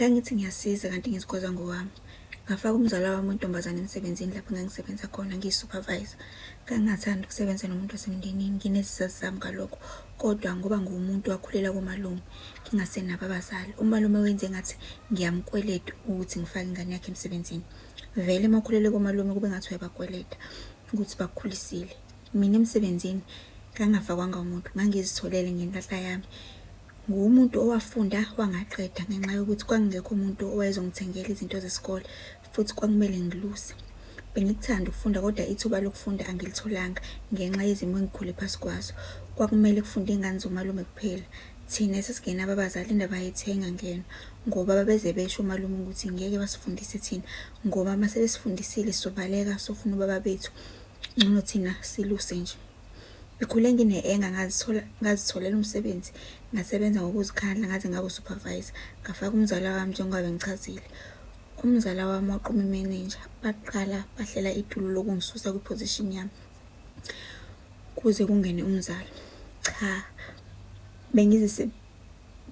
Ngangithi ngiyasiza kanti ngizikhoza ngowami. Ngafaka umzala wami ontombazane emsebenzini lapho engangisebenza khona ngiyi-supervisor. Ngangingathandi ukusebenza nomuntu wasemndenini, nginesizathu sami ngalokho. Kodwa ngoba nguwumuntu wakhulela kumalume, ngingasenabo abazali. Umalume wenze ngathi ngiyamkweleta ukuthi ngifake ingane yakhe emsebenzini. Vele uma ukhulele kumalume kube ngathi uyabakweleta ukuthi bakukhulisile. Mina emsebenzini ngangingafakwanga umuntu, ngangizitholele ngenhlanhla yami. Nguwumuntu owafunda wangaqeda ngenxa yokuthi kwangekho umuntu owayezongithengela izinto zesikole, futhi kwakumele ngiluse. Bengikuthanda ukufunda kodwa ithuba lokufunda angilitholanga ngenxa yezimo engikhule phasi kwazo. Kwakumele kufunde ingane zomalume kuphela. Thina esasingenabo abazali indaba yethu yayingangena ngoba babeze besho umalume ukuthi ngeke basifundise thina ngoba uma sebesifundisile sobaleka sofuna ubaba bethu. Ngcono thina siluse nje. Ngikhule ngine-enga ngazitholela umsebenzi, ngasebenza ngokuzikhandla ngaze ngaba usupervisor. Ngafaka umzala wami njengoba bengichazile. Umzala wami waqoma imanager, baqala bahlela itulo lokungisusa kwiposition yami kuze kungene umzala. Cha,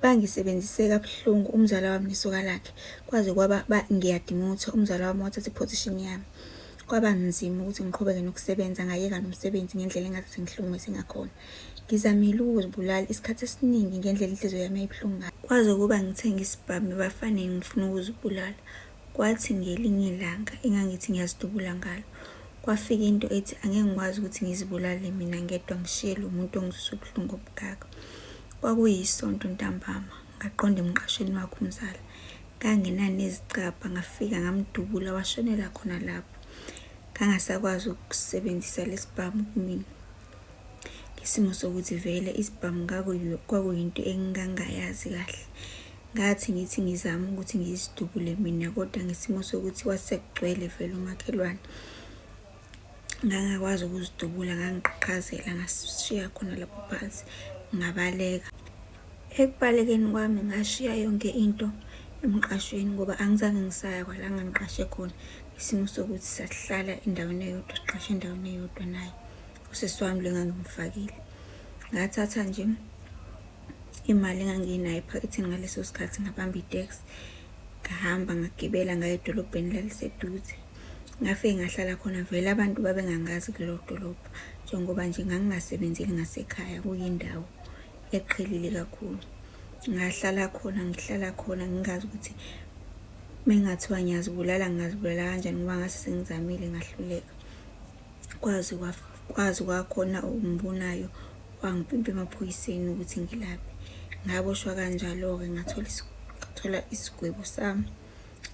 bangisebenzise kabuhlungu umzala wami nesoka lakhe, kwaze kwaba ngiyadimutha umzala wami wathatha iposition yami. Kwaba nzima ukuthi ngiqhubeke nokusebenza, ngayeka nomsebenzi ngendlela engathi sengihlukumeze ngakhona. Ngizamile ukuzibulala isikhathi esiningi ngendlela inhliziyo yami eyibuhlungu ngayo. Kwaze kuba ngithenga isibhamu ebafaneni ngifuna ukuzibulala. Kwathi ngelinye ilanga engangithi ngiyazidubula ngalo, kwafika into ethi angeke ngikwazi ukuthi ngizibulale mina ngedwa ngishiye lo muntu ongizwisa ubuhlungu obukaka. Kwakuyisonto ntambama, ngaqonda emqashweni wakhe umzala. Ngangenani izicabha, ngafika ngamdubula washonela khona lapho. Ngangasakwazi ukusebenzisa lesibhamu kumina. Ngesimo sokuthi vele isibhamu kwakuyinto engingangayazi kahle. Ngathi ngithi ngizama ukuthi ngizidubule mina kodwa ngesimo sokuthi wasekugcwele vele umakhelwane. Ngangakwazi ukuzidubula, ngangiqhaqhazela ngashiya khona lapho phansi ngabaleka. Ekubalekeni kwami ngashiya yonke into emqashweni ngoba angizange ngisaya kwala ngangiqashe khona. Isimo sokuthi sahlala endaweni eyodwa, siqashe endaweni eyodwa naye usisi wami lo engangimfakile. Ngathatha nje imali enganginayo ephaketheni ngaleso sikhathi, ngabamba itaxi ngahamba ngagibela ngaya edolobheni laliseduze. Ngafike ngahlala khona, vele abantu babengangazi kulelo dolobha njengoba nje ngangingasebenzeli ngasekhaya, kuyindawo eqhelile kakhulu. Ngahlala khona ngingazi ukuthi mengathiwa ngiyazibulala ngingazibulala kanjani ngoba ngase sengizamile ngahluleka. Kwazi kwakhona umbonayo wangipimpa emaphoyiseni ukuthi ngilaphi. Ngaboshwa kanjalo-ke ngathola isigwebo sami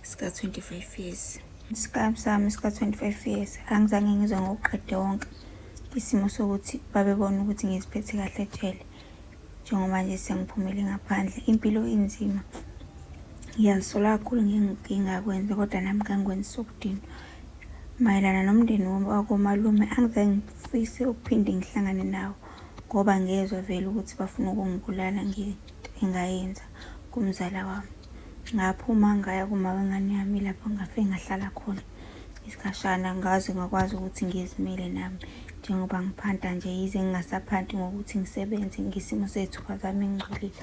sika 25 years. Isikhathi sami sika 25 years angizange ngizwe ngokuqede wonke. Isimo sokuthi babebona ukuthi ngiziphethe kahle ejele njengoba nje sengiphumele ngaphandle. Impilo inzima, ngiyazisola kakhulu ngingakwenza kodwa nami ngangikwenza ukudinwa. Mayelana nomndeni wakomalume angizange ngifise ukuphinde ngihlangane nawo ngoba ngezwe vele ukuthi bafuna ukungibulala ngingayenza kumzala wami. Ngaphuma ngaya kuma wengane yami lapho ngafike ngahlala khona isikhashana ngaze ngakwazi ukuthi ngizimele nami njengoba ngiphanda nje yize ngingasaphandi ngokuthi ngisebenze ngisimo sezithuba zami engcolile.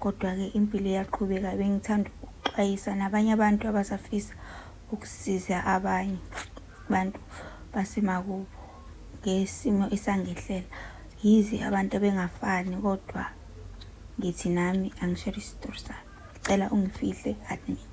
Kodwa-ke impilo iyaqhubeka. Bengithanda ukuxwayisa nabanye abantu abasafisa ukusiza abanye abantu basemakubo ngesimo esangehlela. Yize abantu abengafani kodwa ngithi nami angishare isitori sami. Ngicela ungifihle admin.